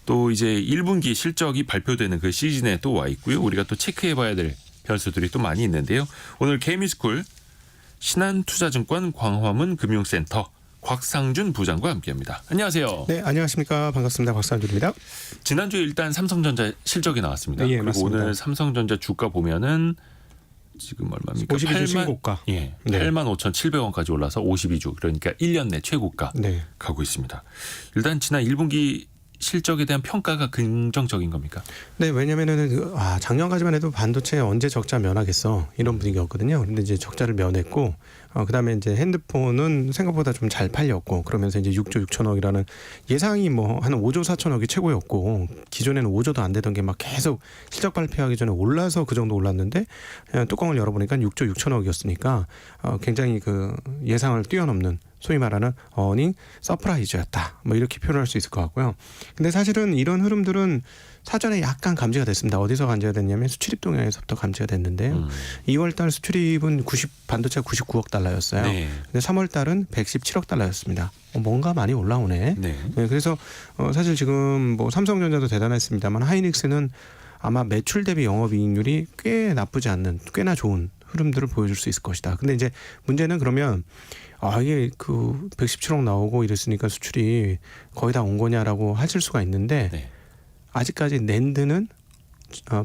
또 이제 1분기 실적이 발표되는 그 시즌에 또 와 있고요. 우리가 또 체크해봐야 될 변수들이 또 많이 있는데요. 오늘 개미스쿨 신한투자증권 광화문 금융센터 곽상준 부장과 함께합니다. 안녕하세요. 네, 안녕하십니까. 반갑습니다. 곽상준입니다. 지난주에 일단 삼성전자 실적이 나왔습니다. 예, 그리고 맞습니다. 오늘 삼성전자 주가 보면은 지금 얼마입니까? 52주 신고가. 예, 네. 85,700원까지 올라서 52주. 그러니까 1년 내 최고가 네. 가고 있습니다. 일단 지난 1분기 실적에 대한 평가가 긍정적인 겁니까? 네, 왜냐면은 작년까지만 해도 반도체 언제 적자 면하겠어 이런 분위기였거든요. 근데 이제 적자를 면했고 그다음에 이제 핸드폰은 생각보다 좀 잘 팔렸고 그러면서 이제 6조 6천억이라는 예상이 뭐 한 5조 4천억이 최고였고 기존에는 5조도 안 되던 게 막 계속 실적 발표하기 전에 올라서 그 정도 올랐는데 뚜껑을 열어보니까 6조 6천억이었으니까 굉장히 그 예상을 뛰어넘는 소위 말하는 어닝 서프라이즈였다. 뭐 이렇게 표현할 수 있을 것 같고요. 근데 사실은 이런 흐름들은 사전에 약간 감지가 됐습니다. 어디서 감지가 됐냐면 수출입 동향에서부터 감지가 됐는데요. 2월 달 수출입은 반도체가 99억 달러였어요. 네. 근데 3월 달은 117억 달러였습니다. 뭔가 많이 올라오네. 네. 네, 그래서 사실 지금 뭐 삼성전자도 대단했습니다만 하이닉스는 아마 매출 대비 영업이익률이 꽤 나쁘지 않는 꽤나 좋은 흐름들을 보여줄 수 있을 것이다. 근데 이제 문제는 그러면 이게 그 117억 나오고 이랬으니까 수출이 거의 다 온 거냐라고 하실 수가 있는데 네. 아직까지 낸드는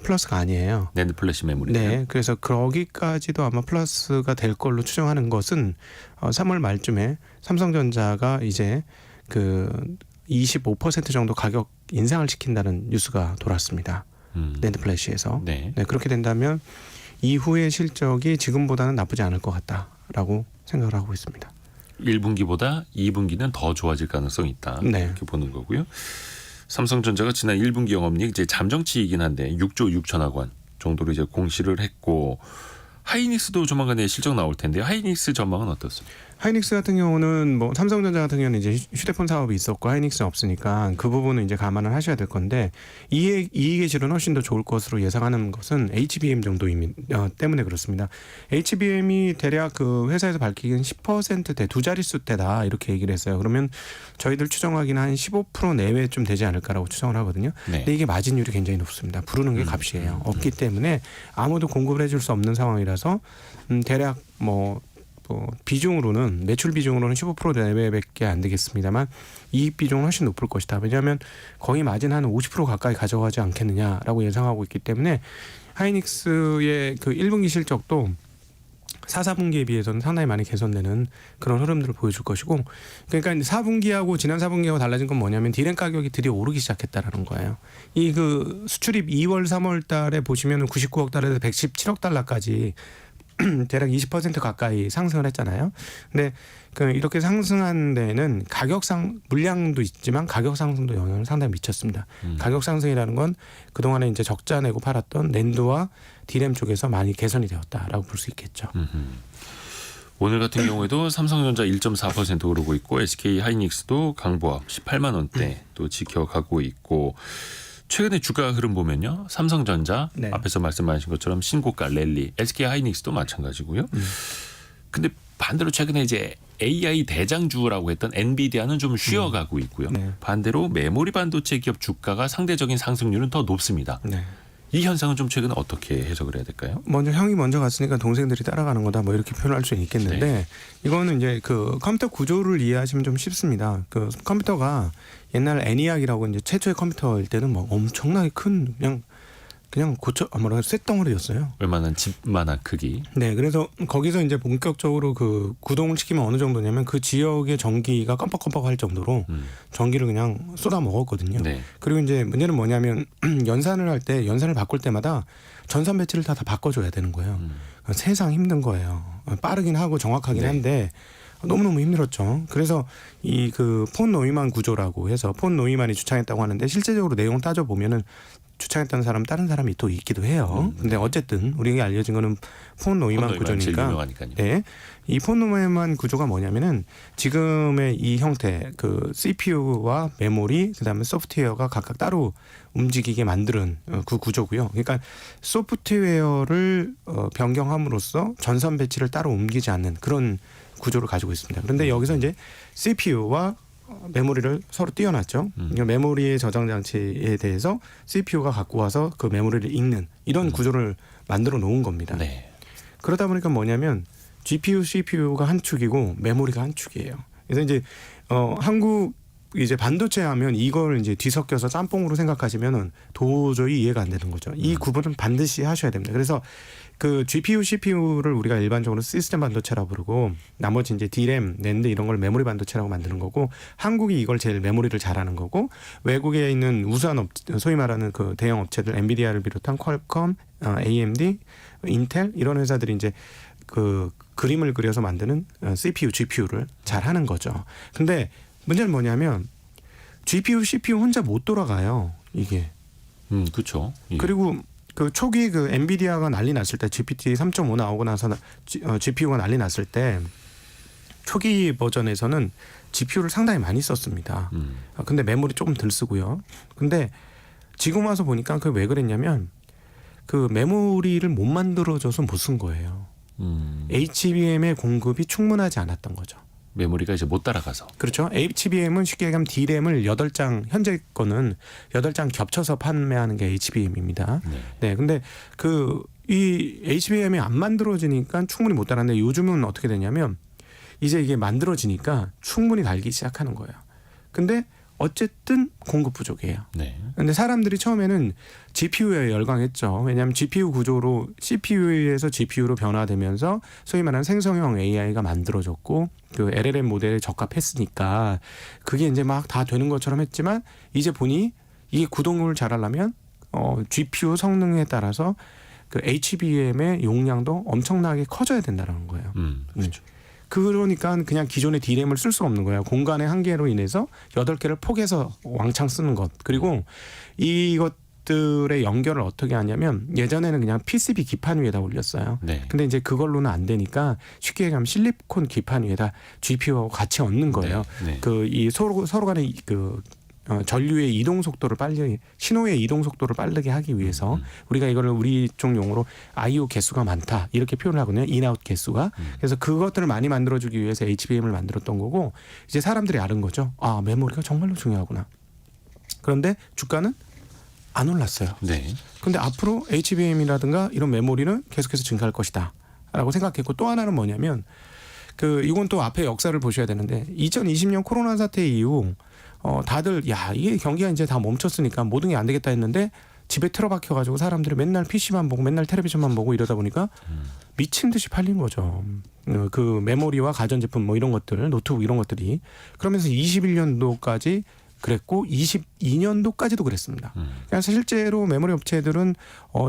플러스가 아니에요. 낸드 플래시 메모리. 네, 그래서 거기까지도 아마 플러스가 될 걸로 추정하는 것은 3월 말쯤에 삼성전자가 이제 그 25% 정도 가격 인상을 시킨다는 뉴스가 돌았습니다. 낸드 플래시에서. 네. 네, 그렇게 된다면 이후의 실적이 지금보다는 나쁘지 않을 것 같다라고 생각을 하고 있습니다. 1분기보다 2분기는 더 좋아질 가능성이 있다. 네. 이렇게 보는 거고요. 삼성전자가 지난 1분기 영업이익 이제 잠정치이긴 한데 6조 6천억 원 정도로 이제 공시를 했고 하이닉스도 조만간에 실적 나올 텐데 하이닉스 전망은 어떻습니까? 하이닉스 같은 경우는 뭐 삼성전자 같은 경우는 이제 휴대폰 사업이 있었고 하이닉스는 없으니까 그 부분은 이제 감안을 하셔야 될 건데 이익의 질은 훨씬 더 좋을 것으로 예상하는 것은 HBM 정도 때문에 그렇습니다. HBM이 대략 그 회사에서 밝히기는 10%대 두 자릿수대다 이렇게 얘기를 했어요. 그러면 저희들 추정하기는 한 15% 내외쯤 되지 않을까라고 추정을 하거든요. 네. 근데 이게 마진율이 굉장히 높습니다. 부르는 게 값이에요. 없기 때문에 아무도 공급을 해줄 수 없는 상황이라서 대략 뭐 비중으로는 매출 비중으로는 15% 내외밖에 안 되겠습니다만 이익 비중은 훨씬 높을 것이다. 왜냐하면 거의 마진 한 50% 가까이 가져가지 않겠느냐라고 예상하고 있기 때문에 하이닉스의 그 1분기 실적도 4, 4분기에 비해서는 상당히 많이 개선되는 그런 흐름들을 보여줄 것이고 그러니까 4분기하고 지난 4분기하고 달라진 건 뭐냐면 디램 가격이 드디어 오르기 시작했다라는 거예요. 이 그 수출입 2월 3월 달에 보시면은 99억 달러에서 117억 달러까지 대략 20% 가까이 상승을 했잖아요. 근데 그 이렇게 상승한 데는 물량도 있지만 가격 상승도 영향을 상당히 미쳤습니다. 가격 상승이라는 건 그동안에 이제 적자 내고 팔았던 낸드와 디램 쪽에서 많이 개선이 되었다라고 볼 수 있겠죠. 오늘 같은 경우에도 삼성전자 1.4% 오르고 있고 SK 하이닉스도 강보합 18만 원대 또 지켜가고 있고 최근에 주가 흐름 보면요. 삼성전자 네. 앞에서 말씀하신 것처럼 신고가 랠리, SK 하이닉스도 마찬가지고요. 근데 반대로 최근에 이제 AI 대장주라고 했던 엔비디아는 좀 쉬어가고 있고요. 네. 반대로 메모리 반도체 기업 주가가 상대적인 상승률은 더 높습니다. 네. 이 현상은 좀 최근에 어떻게 해석을 해야 될까요? 형이 먼저 갔으니까 동생들이 따라가는 거다 뭐 이렇게 표현할 수 있겠는데 네. 이거는 이제 그 컴퓨터 구조를 이해하시면 좀 쉽습니다. 그 컴퓨터가 옛날 애니악이라고 이제 최초의 컴퓨터일 때는 뭐 엄청나게 큰 그냥 쇳덩어리였어요. 얼마나 집만한 크기. 네, 그래서 거기서 이제 본격적으로 그 구동을 시키면 어느 정도냐면 그 지역의 전기가 깜빡깜빡할 정도로 전기를 그냥 쏟아 먹었거든요. 네. 그리고 이제 문제는 뭐냐면 연산을 바꿀 때마다 전선 배치를 다 바꿔줘야 되는 거예요. 세상 힘든 거예요. 빠르긴 하고 정확하긴 네. 한데 너무너무 힘들었죠. 그래서 이 그 폰 노이만 구조라고 해서 폰 노이만이 주창했다고 하는데 실제적으로 내용 따져 보면은 주창했던 사람 다른 사람이 또 있기도 해요. 근데 어쨌든 우리에게 알려진 거는 폰 노이만 구조니까. 네. 이 폰 노이만 구조가 뭐냐면은 지금의 이 형태 그 CPU와 메모리 그다음에 소프트웨어가 각각 따로 움직이게 만드는 그 구조고요. 그러니까 소프트웨어를 변경함으로써 전선 배치를 따로 옮기지 않는 그런 구조를 가지고 있습니다. 그런데 여기서 이제 CPU와 메모리를 서로 띄워놨죠. 그러니까 메모리의 저장 장치에 대해서 CPU가 갖고 와서 그 메모리를 읽는 이런 구조를 만들어 놓은 겁니다. 네. 그러다 보니까 뭐냐면 GPU, CPU가 한 축이고 메모리가 한 축이에요. 그래서 이제 한국 이제 반도체 하면 이걸 이제 뒤섞여서 짬뽕으로 생각하시면은 도저히 이해가 안 되는 거죠. 이 구분은 반드시 하셔야 됩니다. 그래서 그 GPU, CPU를 우리가 일반적으로 시스템 반도체라고 부르고 나머지 이제 D램, 낸드 이런 걸 메모리 반도체라고 만드는 거고 한국이 이걸 제일 메모리를 잘하는 거고 외국에 있는 우수한 소위 말하는 그 대형 업체들 엔비디아를 비롯한 퀄컴, AMD, 인텔 이런 회사들이 이제 그 그림을 그려서 만드는 CPU, GPU를 잘하는 거죠. 근데 문제는 뭐냐면 GPU, CPU 혼자 못 돌아가요. 이게. 그렇죠. 예. 그리고 그 초기 그 엔비디아가 난리 났을 때 GPT 3.5 나오고 나서 GPU가 난리 났을 때 초기 버전에서는 GPU를 상당히 많이 썼습니다. 근데 메모리 조금 덜 쓰고요. 근데 지금 와서 보니까 그 왜 그랬냐면 그 메모리를 못 만들어줘서 못 쓴 거예요. HBM의 공급이 충분하지 않았던 거죠. 메모리가 이제 못 따라가서. 그렇죠. HBM은 쉽게 얘기하면 D램을 8장 현재 거는 8장 겹쳐서 판매하는 게 HBM입니다. 네. 근데 이 HBM이 안 만들어지니까 충분히 못 따라하는데 요즘은 어떻게 되냐면 이제 이게 만들어지니까 충분히 달기 시작하는 거예요. 근데 어쨌든 공급 부족이에요. 네. 근데 사람들이 처음에는 GPU에 열광했죠. 왜냐하면 GPU 구조로 CPU에서 GPU로 변화되면서 소위 말하는 생성형 AI가 만들어졌고 그 LLM 모델에 적합했으니까 그게 이제 막 다 되는 것처럼 했지만 이제 보니 이게 구동을 잘하려면 GPU 성능에 따라서 그 HBM의 용량도 엄청나게 커져야 된다는 거예요. 그렇죠. 그러니까 그냥 기존의 D램을 쓸 수가 없는 거예요. 공간의 한계로 인해서 8개를 포개서 왕창 쓰는 것. 그리고 이것들의 연결을 어떻게 하냐면 예전에는 그냥 PCB 기판 위에다 올렸어요. 네. 근데 이제 그걸로는 안 되니까 쉽게 얘기하면 실리콘 기판 위에다 GPU하고 같이 얹는 거예요. 네. 그 이 서로 간의 그 전류의 이동 속도를 빨리 신호의 이동 속도를 빠르게 하기 위해서 우리가 이거를 우리 쪽 용어로 I/O 개수가 많다 이렇게 표현을 하거든요. 인아웃 개수가. 그래서 그것들을 많이 만들어주기 위해서 HBM을 만들었던 거고 이제 사람들이 아는 거죠. 아 메모리가 정말로 중요하구나. 그런데 주가는 안 올랐어요. 네. 그런데 앞으로 HBM이라든가 이런 메모리는 계속해서 증가할 것이다라고 생각했고 또 하나는 뭐냐면 이건 또 앞에 역사를 보셔야 되는데 2020년 코로나 사태 이후 다들 이게 경기가 이제 다 멈췄으니까 모든 게 안 되겠다 했는데 집에 틀어박혀 가지고 사람들이 맨날 PC만 보고 맨날 텔레비전만 보고 이러다 보니까 미친 듯이 팔린 거죠. 그 메모리와 가전제품 뭐 이런 것들 노트북 이런 것들이 그러면서 21년도까지 그랬고 22년도까지도 그랬습니다. 그러니까 실제로 메모리 업체들은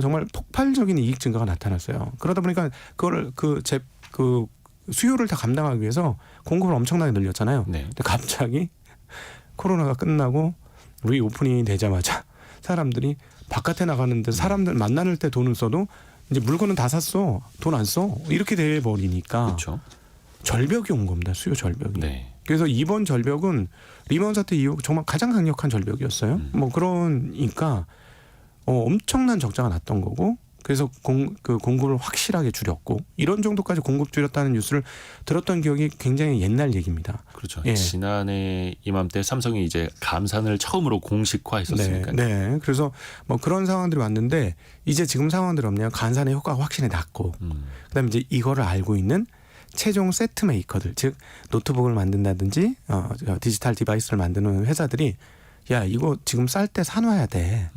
정말 폭발적인 이익 증가가 나타났어요. 그러다 보니까 그거를 그 수요를 다 감당하기 위해서 공급을 엄청나게 늘렸잖아요. 네. 근데 갑자기 코로나가 끝나고 리오프닝이 되자마자 사람들이 바깥에 나가는데 사람들 만나는 때 돈을 써도 이제 물건은 다 샀어. 돈 안 써. 이렇게 돼 버리니까 그렇죠. 절벽이 온 겁니다. 수요 절벽이. 네. 그래서 이번 절벽은 리먼 사태 이후 정말 가장 강력한 절벽이었어요. 뭐 그러니까 엄청난 적자가 났던 거고 그래서 공급을 확실하게 줄였고 이런 정도까지 공급 줄였다는 뉴스를 들었던 기억이 굉장히 옛날 얘기입니다. 그렇죠. 예. 지난해 이맘때 삼성이 이제 감산을 처음으로 공식화했었으니까요. 네. 그래서 뭐 그런 상황들이 왔는데 이제 지금 상황들이 없냐. 감산의 효과가 확실히 낮고 그다음에 이제 이거를 알고 있는 최종 세트 메이커들 즉 노트북을 만든다든지 디지털 디바이스를 만드는 회사들이 야 이거 지금 쌀 때 사놔야 돼.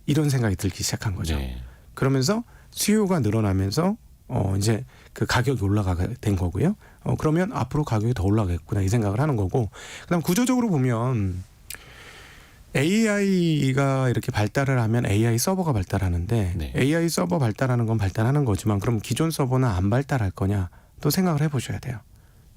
이런 생각이 들기 시작한 거죠. 네. 그러면서 수요가 늘어나면서 이제 그 가격이 올라가게 된 거고요. 그러면 앞으로 가격이 더 올라가겠구나 이 생각을 하는 거고. 그다음 구조적으로 보면 AI가 이렇게 발달을 하면 AI 서버가 발달하는데 네. AI 서버 발달하는 건 발달하는 거지만 그럼 기존 서버는 안 발달할 거냐 또 생각을 해보셔야 돼요.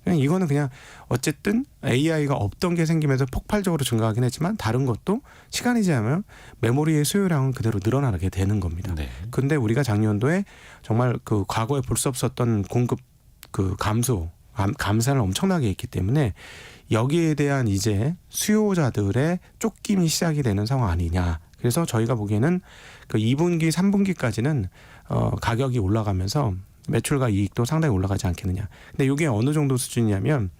이거는 그냥 어쨌든 AI가 없던 게 생기면서 폭발적으로 증가하긴 했지만 다른 것도 시간이 지나면 메모리의 수요량은 그대로 늘어나게 되는 겁니다. 네. 근데 우리가 작년도에 정말 그 과거에 볼 수 없었던 공급 그 감산을 엄청나게 했기 때문에 여기에 대한 이제 수요자들의 쫓김이 시작이 되는 상황 아니냐. 그래서 저희가 보기에는 그 2분기, 3분기까지는 가격이 올라가면서 매출과 이익도 상당히 올라가지 않겠느냐. 근데 이게 어느 정도 수준이냐면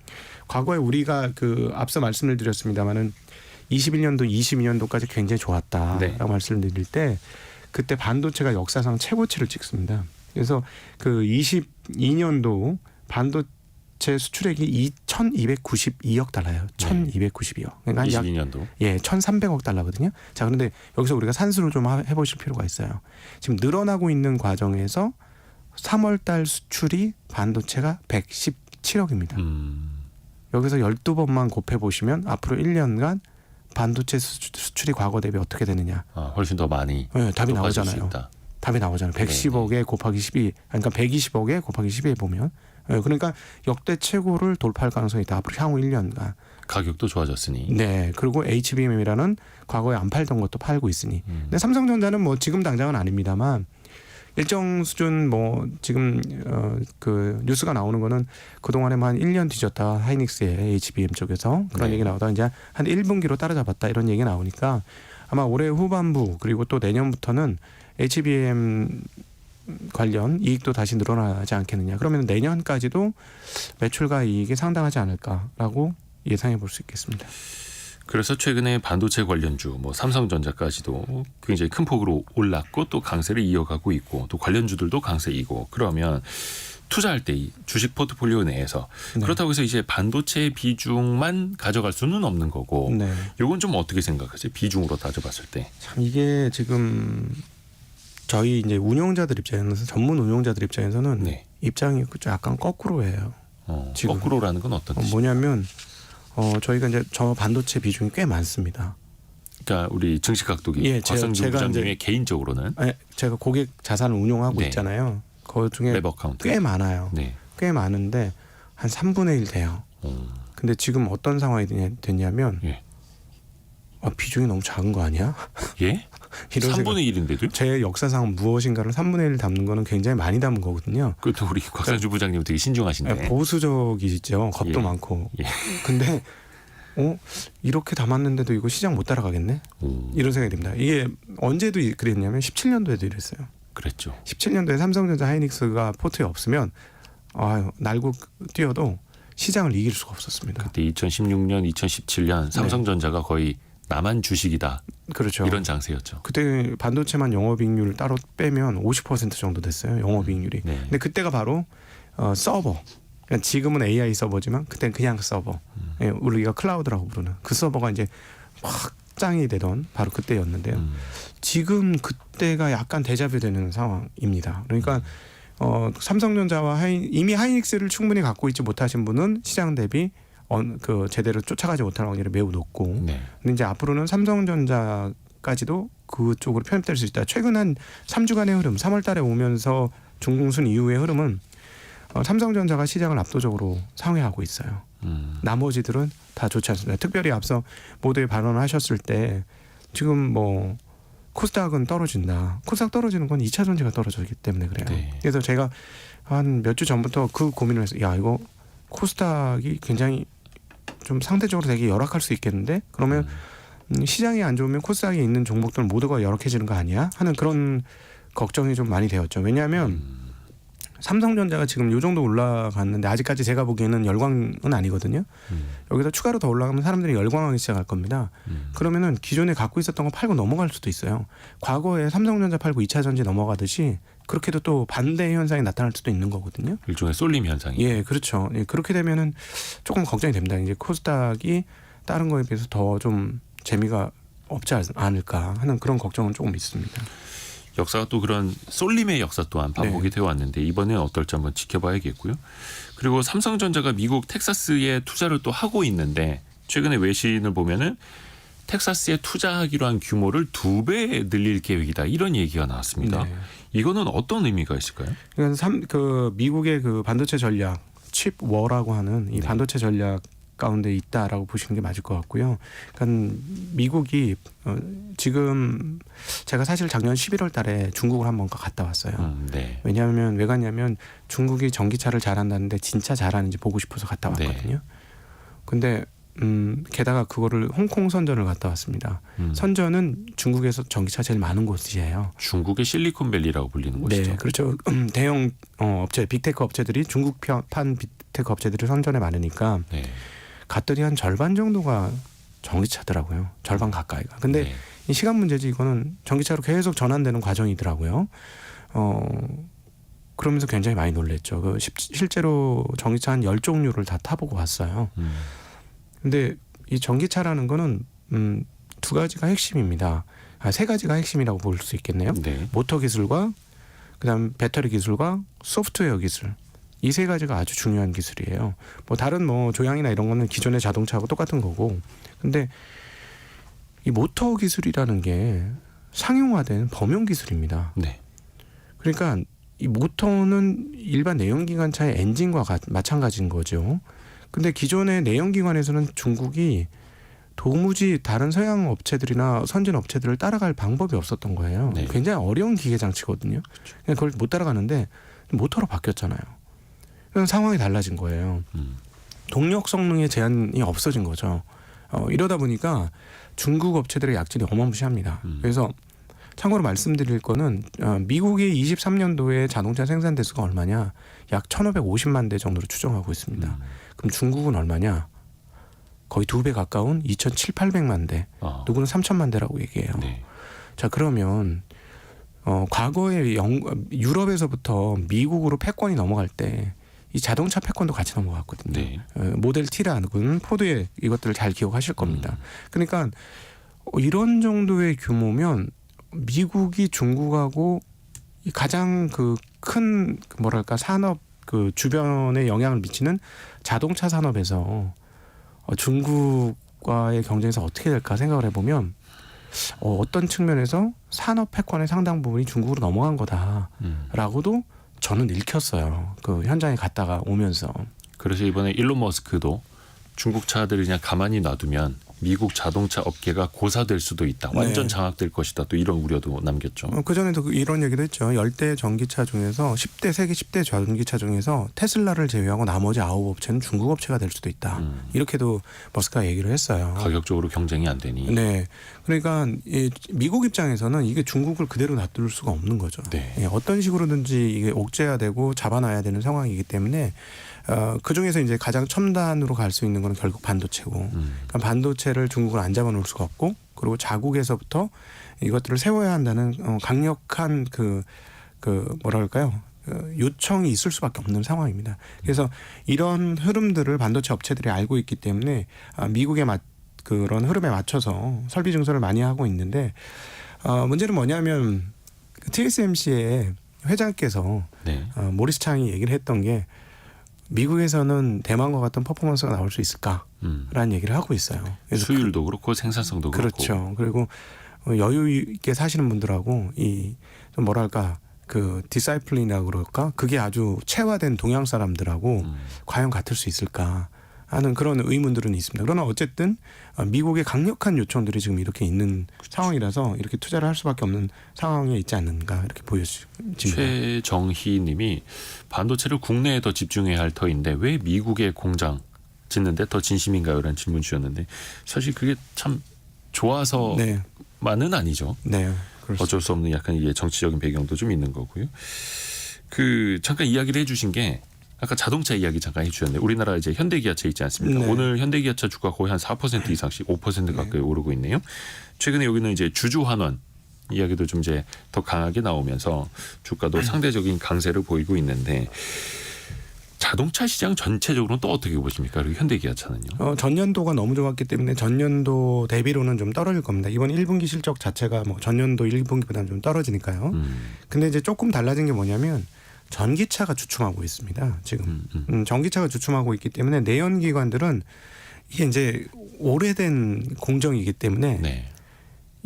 과거에 우리가 그 앞서 말씀을 드렸습니다마는 21년도, 22년도까지 굉장히 좋았다라고 네. 말씀을 드릴 때 그때 반도체가 역사상 최고치를 찍습니다. 그래서 그 22년도 반도체 수출액이 1,292억 달러예요. 1,292억. 그러니까 약 22년도. 1,300억 달러거든요. 자, 그런데 여기서 우리가 산수를 좀 해보실 필요가 있어요. 지금 늘어나고 있는 과정에서 3월달 수출이 반도체가 117억입니다. 여기서 12번만 곱해보시면 앞으로 1년간 반도체 수출이 과거 대비 어떻게 되느냐. 훨씬 더 많이. 네, 답이 높아질 수 나오잖아요. 있다. 답이 나오잖아요. 110억에 곱하기 12, 그러니까 120억에 곱하기 12에 보면. 네, 그러니까 역대 최고를 돌파할 가능성이 있다. 앞으로 향후 1년간. 가격도 좋아졌으니. 네. 그리고 HBM이라는 과거에 안 팔던 것도 팔고 있으니. 근데 삼성전자는 뭐 지금 당장은 아닙니다만 일정 수준 뭐 지금 그 뉴스가 나오는 거는 그동안에만 1년 뒤졌다. 하이닉스의 HBM 쪽에서 그런 네. 얘기 나오다 이제 한 1분기로 따라잡았다 이런 얘기 나오니까 아마 올해 후반부 그리고 또 내년부터는 HBM 관련 이익도 다시 늘어나지 않겠느냐. 그러면 내년까지도 매출과 이익이 상당하지 않을까라고 예상해 볼 수 있겠습니다. 그래서 최근에 반도체 관련주, 뭐 삼성전자까지도 굉장히 큰 폭으로 올랐고 또 강세를 이어가고 있고 또 관련주들도 강세이고 그러면 투자할 때 이 주식 포트폴리오 내에서 네. 그렇다고 해서 이제 반도체 비중만 가져갈 수는 없는 거고 네. 요건 좀 어떻게 생각하세요? 비중으로 따져봤을 때. 참 이게 지금 저희 이제 운용자들 입장에서 전문 운용자들 입장에서는 네. 입장이 약간 거꾸로예요. 지금. 거꾸로라는 건 어떤 뜻이죠? 뭐냐면 저희가 이제 저 반도체 비중이 꽤 많습니다. 그러니까 우리 증시각도기 예, 곽성주 제가 부장님의 이제- 개인적으로는 아니, 제가 고객 자산을 운용하고 네. 있잖아요. 그 중에 랩 어카운트. 꽤 많아요. 네. 꽤 많은데 한 3분의 1 돼요. 근데 지금 어떤 상황이 됐냐면 예. 비중이 너무 작은 거 아니야? 예? 이런 생각. 3분의 1인데도요? 제 역사상 무엇인가를 3분의 1 담는 거는 굉장히 많이 담은 거거든요. 그것도 우리 곽성주 부장님 되게 신중하신데. 보수적이시죠. 겁도 예. 많고. 예. 근데 이렇게 담았는데도 이거 시장 못 따라가겠네? 이런 생각이 듭니다. 이게 언제도 그랬냐면 17년도에도 이랬어요. 그랬죠. 17년도에 삼성전자 하이닉스가 포트에 없으면 날고 뛰어도 시장을 이길 수가 없었습니다. 그때 2016년, 2017년 삼성전자가 거의 나만 주식이다. 그렇죠. 이런 장세였죠. 그때 반도체만 영업이익률을 따로 빼면 50% 정도 됐어요. 영업이익률이. 네. 근데 그때가 바로 서버. 그러니까 지금은 AI 서버지만 그때는 그냥 서버. 예, 우리가 클라우드라고 부르는 그 서버가 이제 확장이 되던 바로 그때였는데요. 지금 그때가 약간 데자뷰되는 상황입니다. 그러니까 삼성전자와 이미 하이닉스를 충분히 갖고 있지 못하신 분은 시장 대비 그 제대로 쫓아가지 못할 확률이 매우 높고, 네. 근데 이제 앞으로는 삼성전자까지도 그쪽으로 편입될 수 있다. 최근 한 3주간의 흐름, 3월달에 오면서 중공순 이후의 흐름은 삼성전자가 시장을 압도적으로 상회하고 있어요. 나머지들은 다 좋지 않습니다. 특별히 앞서 모두에 발언하셨을 때 지금 뭐 코스닥은 떨어진다. 코스닥 떨어지는 건 2차 전지가 떨어졌기 때문에 그래요. 네. 그래서 제가 한 몇 주 전부터 그 고민을 해서 이거 코스닥이 굉장히 좀 상대적으로 되게 열악할 수 있겠는데 그러면 시장이 안 좋으면 코스닥에 있는 종목들 모두가 열악해지는 거 아니야? 하는 그런 걱정이 좀 많이 되었죠. 왜냐하면 삼성전자가 지금 요 정도 올라갔는데 아직까지 제가 보기에는 열광은 아니거든요. 여기서 추가로 더 올라가면 사람들이 열광하기 시작할 겁니다. 그러면은 기존에 갖고 있었던 거 팔고 넘어갈 수도 있어요. 과거에 삼성전자 팔고 2차 전지 넘어가듯이 그렇게도 또 반대 현상이 나타날 수도 있는 거거든요. 일종의 쏠림 현상이. 예, 그렇죠. 예, 그렇게 되면은 조금 걱정이 됩니다. 이제 코스닥이 다른 거에 비해서 더 좀 재미가 없지 않을까 하는 그런 걱정은 조금 있습니다. 역사가 또 그런 쏠림의 역사 또한 반복이 되어 왔는데 이번엔 어떨지 한번 지켜봐야겠고요. 그리고 삼성전자가 미국 텍사스에 투자를 또 하고 있는데 최근에 외신을 보면은 텍사스에 투자하기로 한 규모를 2배 늘릴 계획이다. 이런 얘기가 나왔습니다. 네. 이거는 어떤 의미가 있을까요? 그러니까 그 미국의 그 반도체 전략 칩 워라고 하는 이 반도체 전략 가운데 있다라고 보시는 게 맞을 것 같고요. 그러니까 미국이 지금 제가 사실 작년 11월 달에 중국을 한번 갔다 왔어요. 네. 왜냐하면 왜 갔냐면 중국이 전기차를 잘한다는데 진짜 잘하는지 보고 싶어서 갔다 왔거든요. 근데 게다가 그거를 홍콩 선전을 갔다 왔습니다. 선전은 중국에서 전기차 제일 많은 곳이에요. 중국의 실리콘밸리라고 불리는 곳이죠. 네, 그렇죠. 대형 업체, 빅테크 업체들이 중국판 빅테크 업체들이 선전에 많으니까 네. 갔더니 한 절반 정도가 전기차더라고요. 절반 가까이가. 근데 네. 이 시간 문제지 이거는 전기차로 계속 전환되는 과정이더라고요. 그러면서 굉장히 많이 놀랬죠. 실제로 전기차 한 10종류를 다 타보고 왔어요. 근데 이 전기차라는 거는 두 가지가 핵심입니다. 세 가지가 핵심이라고 볼 수 있겠네요. 네. 모터 기술과 그다음 배터리 기술과 소프트웨어 기술. 이 세 가지가 아주 중요한 기술이에요. 뭐 다른 뭐 조향이나 이런 거는 기존의 자동차하고 똑같은 거고. 근데 이 모터 기술이라는 게 상용화된 범용 기술입니다. 네. 그러니까 이 모터는 일반 내연기관차의 엔진과 마찬가지인 거죠. 근데 기존의 내연기관에서는 중국이 도무지 다른 서양 업체들이나 선진 업체들을 따라갈 방법이 없었던 거예요. 네. 굉장히 어려운 기계 장치거든요. 그냥 그걸 못 따라가는데 모터로 바뀌었잖아요. 그럼 상황이 달라진 거예요. 동력 성능의 제한이 없어진 거죠. 이러다 보니까 중국 업체들의 약진이 어마무시합니다. 그래서 참고로 말씀드릴 거는 미국의 23년도에 자동차 생산 대수가 얼마냐? 약 1,550만 대 정도로 추정하고 있습니다. 그럼 중국은 얼마냐? 거의 2배 가까운 2,700~800만 대. 누구는 3,000만 대라고 얘기해요. 네. 자, 그러면 과거에 유럽에서부터 미국으로 패권이 넘어갈 때 이 자동차 패권도 같이 넘어갔거든요. 네. 모델 T라는 포드의 이것들을 잘 기억하실 겁니다. 그러니까 이런 정도의 규모면 미국이 중국하고 가장 큰 뭐랄까 산업 주변에 영향을 미치는 자동차 산업에서 중국과의 경쟁에서 어떻게 될까 생각을 해보면 어떤 측면에서 산업 패권의 상당 부분이 중국으로 넘어간 거다라고도 저는 읽혔어요. 그 현장에 갔다가 오면서. 그래서 이번에 일론 머스크도 중국 차들을 그냥 가만히 놔두면 미국 자동차 업계가 고사될 수도 있다. 완전 네. 장악될 것이다. 또 이런 우려도 남겼죠. 그전에도 이런 얘기도 했죠. 10대 전기차 중에서 세계 10대 전기차 중에서 테슬라를 제외하고 나머지 9업체는 중국 업체가 될 수도 있다. 이렇게도 머스크가 얘기를 했어요. 가격적으로 경쟁이 안 되니. 네. 그러니까 미국 입장에서는 이게 중국을 그대로 놔둘 수가 없는 거죠. 네. 어떤 식으로든지 이게 옥죄야되고 잡아놔야 되는 상황이기 때문에 그 중에서 이제 가장 첨단으로 갈 수 있는 건 결국 반도체고, 그러니까 반도체를 중국을 안 잡아놓을 수가 없고, 그리고 자국에서부터 이것들을 세워야 한다는 강력한 뭐랄까요? 요청이 있을 수밖에 없는 상황입니다. 그래서 이런 흐름들을 반도체 업체들이 알고 있기 때문에 미국의 그런 흐름에 맞춰서 설비 증설을 많이 하고 있는데, 문제는 뭐냐면 TSMC의 회장께서 네. 모리스 창이 얘기를 했던 게 미국에서는 대만과 같은 퍼포먼스가 나올 수 있을까라는 얘기를 하고 있어요. 그래서 수율도 그렇고 생산성도 그렇죠. 그리고 여유 있게 사시는 분들하고 좀 뭐랄까 디사이플린이라고 그럴까? 그게 아주 체화된 동양 사람들하고 과연 같을 수 있을까 하는 그런 의문들은 있습니다. 그러나 어쨌든 미국의 강력한 요청들이 지금 이렇게 있는 상황이라서 이렇게 투자를 할 수밖에 없는 상황에 있지 않는가 이렇게 보여집니다. 최정희 님이 반도체를 국내에 더 집중해야 할 터인데 왜 미국의 공장 짓는데 더 진심인가요? 라는 질문 주셨는데 사실 그게 참 좋아서만은 아니죠. 네. 그렇습니다. 어쩔 수 없는 약간 이게 정치적인 배경도 좀 있는 거고요. 잠깐 이야기를 해주신 게 아까 자동차 이야기 잠깐 해주셨는데 우리나라 이제 현대기아차 있지 않습니까? 네. 오늘 현대기아차 주가 거의 한 4% 이상씩 5% 가까이 오르고 있네요. 최근에 여기는 이제 주주환원 이야기도 좀 이제 더 강하게 나오면서 주가도 상대적인 강세를 보이고 있는데 자동차 시장 전체적으로는 또 어떻게 보십니까? 그리고 현대기아차는요? 전년도가 너무 좋았기 때문에 전년도 대비로는 좀 떨어질 겁니다. 이번 1분기 실적 자체가 뭐 전년도 1분기보다는 좀 떨어지니까요. 근데 이제 조금 달라진 게 뭐냐면 전기차가 주춤하고 있습니다. 지금 전기차가 주춤하고 있기 때문에 내연기관들은 이게 이제 오래된 공정이기 때문에 네.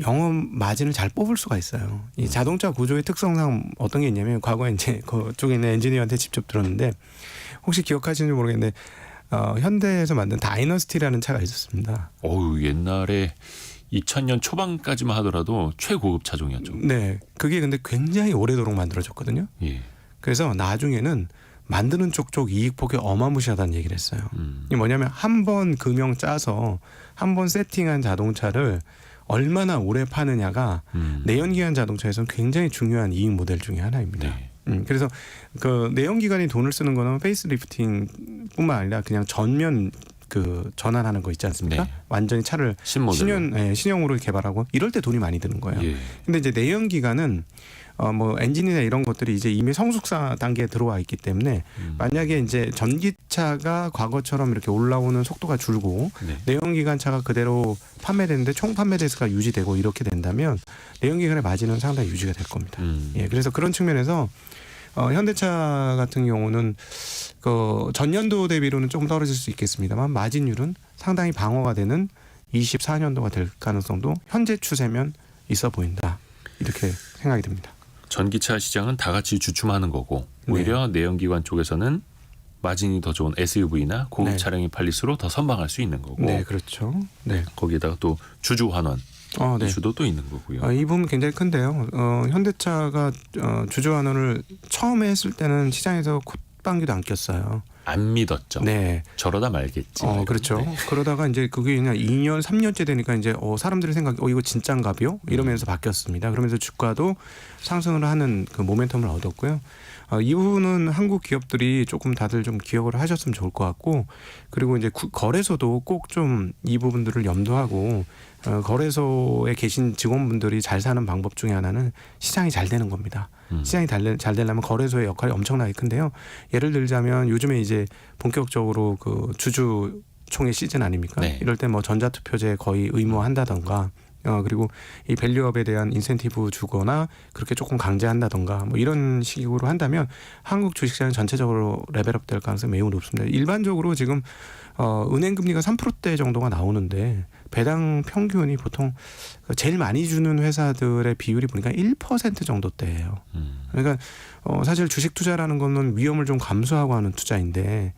영업 마진을 잘 뽑을 수가 있어요. 이 자동차 구조의 특성상 어떤 게 있냐면 과거에 이제 그쪽에 있는 엔지니어한테 직접 들었는데 혹시 기억하시는지 모르겠는데 현대에서 만든 다이너스티라는 차가 있었습니다. 옛날에 2000년 초반까지만 하더라도 최고급 차종이었죠. 네, 그게 근데 굉장히 오래도록 만들어졌거든요. 예. 그래서 나중에는 만드는 쪽 이익폭이 어마무시하다는 얘기를 했어요. 이게 뭐냐면 한 번 금형 짜서 한 번 세팅한 자동차를 얼마나 오래 파느냐가 내연기관 자동차에서는 굉장히 중요한 이익 모델 중에 하나입니다. 네. 그래서 그 내연기관이 돈을 쓰는 거는 페이스리프팅뿐만 아니라 그냥 전면 그 전환하는 거 있지 않습니까? 네. 완전히 차를 신모델로. 신형으로 개발하고 이럴 때 돈이 많이 드는 거예요. 예. 근데 이제 내연기관은 뭐 엔진이나 이런 것들이 이제 이미 성숙사 단계에 들어와 있기 때문에 만약에 이제 전기차가 과거처럼 이렇게 올라오는 속도가 줄고 네. 내연기관차가 그대로 판매되는데 총 판매 대수가 유지되고 이렇게 된다면 내연기관의 마진은 상당히 유지가 될 겁니다. 예, 그래서 그런 측면에서 현대차 같은 경우는 그 전년도 대비로는 조금 떨어질 수 있겠습니다만 마진율은 상당히 방어가 되는 24년도가 될 가능성도 현재 추세면 있어 보인다. 이렇게 생각이 듭니다. 전기차 시장은 다 같이 주춤하는 거고 오히려 내연기관 쪽에서는 마진이 더 좋은 SUV나 고급 네. 차량이 팔릴수록 더 선방할 수 있는 거고 네, 그렇죠. 네. 거기에다가 또 주주 환원 네. 이슈도 또 있는 거고요. 이 부분 굉장히 큰데요. 현대차가 주주환원을 처음에 했을 때는 시장에서 콧방귀도 안 꼈어요. 안 믿었죠. 네. 저러다 말겠지. 그렇죠. 네. 그러다가 이제 그게 그냥 2년, 3년째 되니까 이제 사람들의 생각이 이거 진짠가요? 이러면서 바뀌었습니다. 그러면서 주가도 상승을 하는 그 모멘텀을 얻었고요. 이 부분은 한국 기업들이 조금 다들 좀 기억을 하셨으면 좋을 것 같고 그리고 이제 거래소도 꼭 좀 이 부분들을 염두하고 거래소에 계신 직원분들이 잘 사는 방법 중에 하나는 시장이 잘 되는 겁니다. 시장이 잘 되려면 거래소의 역할이 엄청나게 큰데요. 예를 들자면 요즘에 이제 본격적으로 그 주주 총회 시즌 아닙니까? 네. 이럴 때 뭐 전자투표제 거의 의무화한다던가 그리고 이 밸류업에 대한 인센티브 주거나 그렇게 조금 강제한다던가 뭐 이런 식으로 한다면 한국 주식시장 전체적으로 레벨업 될 가능성이 매우 높습니다. 일반적으로 지금 은행 금리가 3%대 정도가 나오는데 배당 평균이 보통 제일 많이 주는 회사들의 비율이 보니까 1% 정도대예요. 그러니까 사실 주식 투자라는 거는 위험을 좀 감수하고 하는 투자인데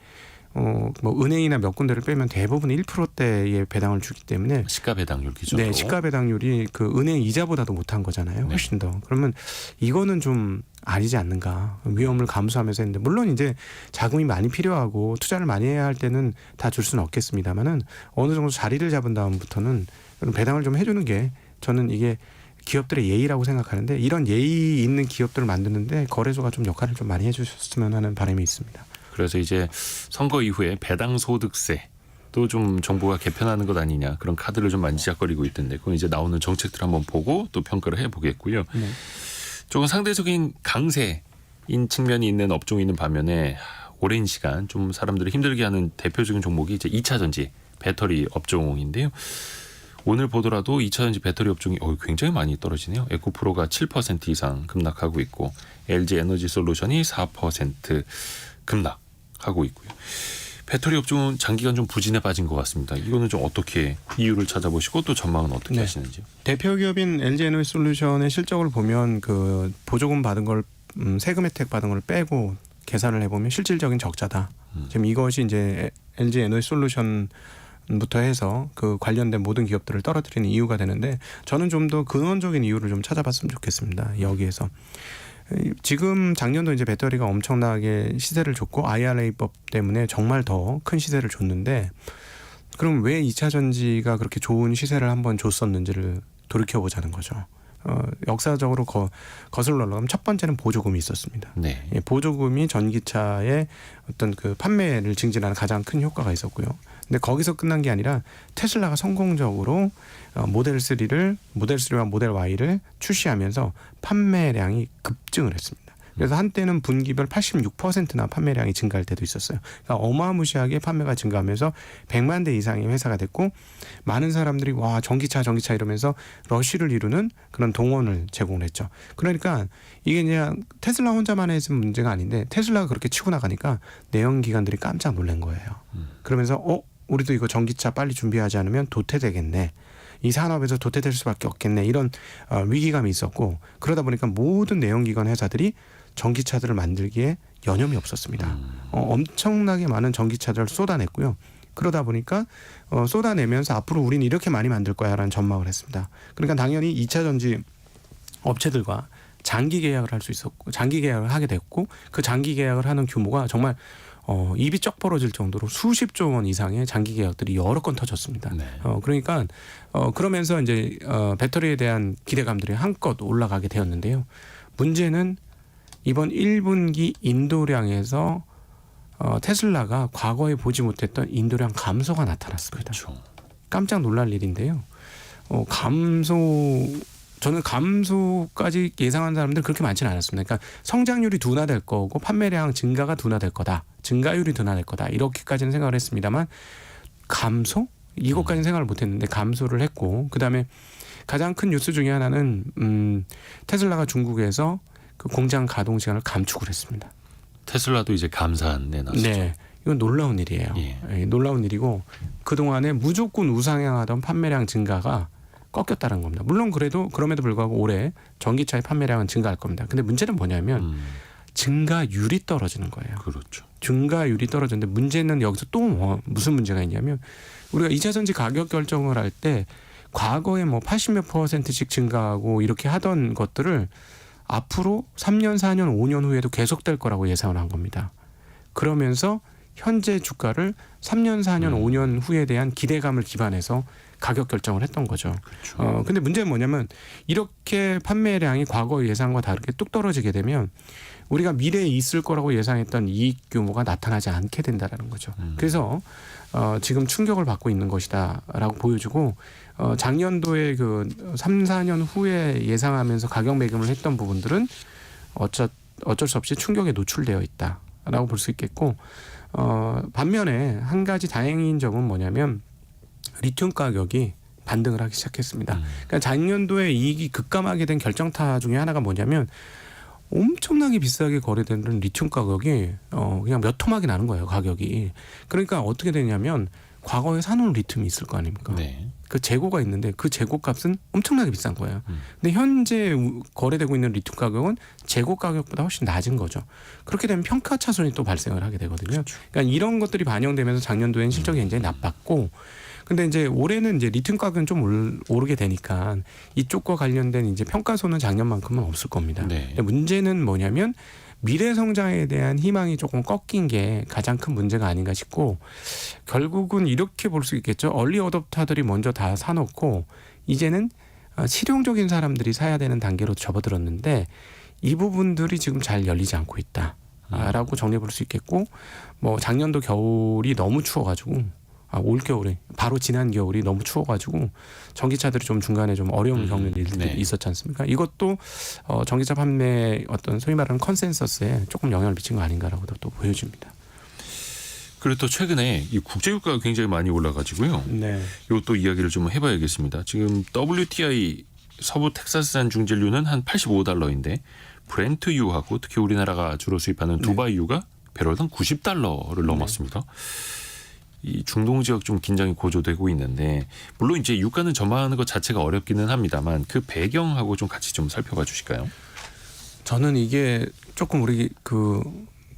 뭐 은행이나 몇 군데를 빼면 대부분 1%대의 배당을 주기 때문에 시가 배당률 기준으로. 네, 시가 배당률이 그 은행 이자보다도 못한 거잖아요. 훨씬 더. 그러면 이거는 좀 아니지 않는가. 위험을 감수하면서 했는데 물론 이제 자금이 많이 필요하고 투자를 많이 해야 할 때는 다 줄 수는 없겠습니다만은 어느 정도 자리를 잡은 다음부터는 배당을 좀 해주는 게 저는 이게 기업들의 예의라고 생각하는데 이런 예의 있는 기업들을 만드는데 거래소가 좀 역할을 좀 많이 해주셨으면 하는 바람이 있습니다. 그래서 이제 선거 이후에 배당 소득세 또 좀 정부가 개편하는 것 아니냐 그런 카드를 좀 만지작거리고 있던데 그건 이제 나오는 정책들 한번 보고 또 평가를 해보겠고요. 네. 조금 상대적인 강세인 측면이 있는 업종이 있는 반면에 오랜 시간 좀 사람들을 힘들게 하는 대표적인 종목이 이제 2차 전지 배터리 업종인데요. 오늘 보더라도 2차 전지 배터리 업종이 굉장히 많이 떨어지네요. 에코프로가 7% 이상 급락하고 있고 LG 에너지 솔루션이 4% 급락하고 있고요. 배터리 업종은 장기간 좀 부진에 빠진 것 같습니다. 이거는 좀 어떻게 이유를 찾아보시고 또 전망은 어떻게 하시는지요? 대표 기업인 LG 에너지 솔루션의 실적을 보면 그 보조금 받은 걸 세금 혜택 받은 걸 빼고 계산을 해보면 실질적인 적자다. 지금 이것이 이제 LG 에너지 솔루션부터 해서 그 관련된 모든 기업들을 떨어뜨리는 이유가 되는데 저는 좀 더 근원적인 이유를 좀 찾아봤으면 좋겠습니다. 여기에서. 지금 작년도 이제 배터리가 엄청나게 시세를 줬고 IRA법 때문에 정말 더 큰 시세를 줬는데 그럼 왜 2차 전지가 그렇게 좋은 시세를 한번 줬었는지를 돌이켜보자는 거죠. 역사적으로 거슬러 올라가면 첫 번째는 보조금이 있었습니다. 네. 보조금이 전기차의 어떤 그 판매를 증진하는 가장 큰 효과가 있었고요. 근데 거기서 끝난 게 아니라 테슬라가 성공적으로 모델 3와 모델 Y를 출시하면서 판매량이 급증을 했습니다. 그래서 한때는 분기별 86%나 판매량이 증가할 때도 있었어요. 그러니까 어마무시하게 판매가 증가하면서 100만 대 이상의 회사가 됐고 많은 사람들이 와 전기차 이러면서 러쉬를 이루는 그런 동원을 제공을 했죠. 그러니까 이게 그냥 테슬라 혼자만 해서 문제가 아닌데 테슬라가 그렇게 치고 나가니까 내연기관들이 깜짝 놀란 거예요. 그러면서 우리도 이거 전기차 빨리 준비하지 않으면 도태되겠네. 이 산업에서 도태될 수밖에 없겠네. 이런 위기감이 있었고 그러다 보니까 모든 내연기관 회사들이 전기차들을 만들기에 여념이 없었습니다. 엄청나게 많은 전기차들을 쏟아냈고요. 그러다 보니까 쏟아내면서 앞으로 우리는 이렇게 많이 만들 거야라는 전망을 했습니다. 그러니까 당연히 2차 전지 업체들과 장기 계약을 할 수 있었고 장기 계약을 하게 됐고 그 장기 계약을 하는 규모가 정말 입이 쩍 벌어질 정도로 수십조 원 이상의 장기 계약들이 여러 건 터졌습니다. 네. 그러니까 그러면서 이제 배터리에 대한 기대감들이 한껏 올라가게 되었는데요. 문제는 이번 1분기 인도량에서 테슬라가 과거에 보지 못했던 인도량 감소가 나타났습니다. 그렇죠. 깜짝 놀랄 일인데요. 저는 감소까지 예상한 사람들 그렇게 많지는 않았습니다. 그러니까 성장률이 둔화될 거고 판매량 증가가 둔화될 거다. 증가율이 둔화될 거다. 이렇게까지는 생각을 했습니다만 감소? 이것까지는 생각을 못했는데 감소를 했고 그다음에 가장 큰 뉴스 중에 하나는 테슬라가 중국에서 그 공장 가동 시간을 감축을 했습니다. 테슬라도 이제 감산 내놨죠. 네, 이건 놀라운 일이에요. 예. 예, 놀라운 일이고 그 동안에 무조건 우상향하던 판매량 증가가 꺾였다는 겁니다. 물론 그럼에도 불구하고 올해 전기차의 판매량은 증가할 겁니다. 근데 문제는 뭐냐면 증가율이 떨어지는 거예요. 그렇죠. 증가율이 떨어졌는데 문제는 여기서 또 무슨 문제가 있냐면 우리가 2차 전지 가격 결정을 할 때 과거에 뭐 80몇 %씩 증가하고 이렇게 하던 것들을 앞으로 3년, 4년, 5년 후에도 계속될 거라고 예상을 한 겁니다. 그러면서 현재 주가를 3년, 4년, 5년 후에 대한 기대감을 기반해서 가격 결정을 했던 거죠. 그렇죠. 근데 문제는 뭐냐면 이렇게 판매량이 과거 예상과 다르게 뚝 떨어지게 되면 우리가 미래에 있을 거라고 예상했던 이익 규모가 나타나지 않게 된다라는 거죠. 그래서 지금 충격을 받고 있는 것이다라고 보여주고 작년도에 그 3, 4년 후에 예상하면서 가격 매김을 했던 부분들은 어쩔 수 없이 충격에 노출되어 있다라고 볼 수 있겠고 반면에 한 가지 다행인 점은 뭐냐면 리튬 가격이 반등을 하기 시작했습니다. 그러니까 작년도에 이익이 급감하게 된 결정타 중에 하나가 뭐냐면 엄청나게 비싸게 거래되는 리튬 가격이 그냥 몇 토막이 나는 거예요, 가격이. 그러니까 어떻게 되냐면 과거에 사놓은 리튬이 있을 거 아닙니까? 네. 그 재고가 있는데 그 재고 값은 엄청나게 비싼 거예요. 근데 현재 거래되고 있는 리튬 가격은 재고 가격보다 훨씬 낮은 거죠. 그렇게 되면 평가 차손이 또 발생을 하게 되거든요. 그렇죠. 그러니까 이런 것들이 반영되면서 작년도에는 실적이 굉장히 나빴고 근데 이제 올해는 이제 리튬 가격은 좀 오르게 되니까 이쪽과 관련된 이제 평가손은 작년만큼은 없을 겁니다. 네. 근데 문제는 뭐냐면 미래 성장에 대한 희망이 조금 꺾인 게 가장 큰 문제가 아닌가 싶고 결국은 이렇게 볼 수 있겠죠. 얼리 어댑터들이 먼저 다 사놓고 이제는 실용적인 사람들이 사야 되는 단계로 접어들었는데 이 부분들이 지금 잘 열리지 않고 있다라고 정리해 볼 수 있겠고 뭐 작년도 겨울이 너무 추워가지고 올 겨울에 바로 지난 겨울이 너무 추워가지고 전기차들이 좀 중간에 좀 어려움을 겪는 일들이 네. 있었지 않습니까? 이것도 전기차 판매 어떤 소위 말하는 컨센서스에 조금 영향을 미친 거 아닌가라고도 또 보여집니다. 그리고 또 최근에 이 국제유가가 굉장히 많이 올라가지고요. 네. 이것도 이야기를 좀 해봐야겠습니다. 지금 WTI 서부 텍사스산 중진류는 한 $85인데 브렌트유하고 특히 우리나라가 주로 수입하는 두바이유가 배럴당 $90를 넘었습니다. 이 중동 지역 좀 긴장이 고조되고 있는데 물론 이제 유가는 전망하는 것 자체가 어렵기는 합니다만 그 배경하고 좀 같이 좀 살펴봐 주실까요? 저는 이게 조금 우리 그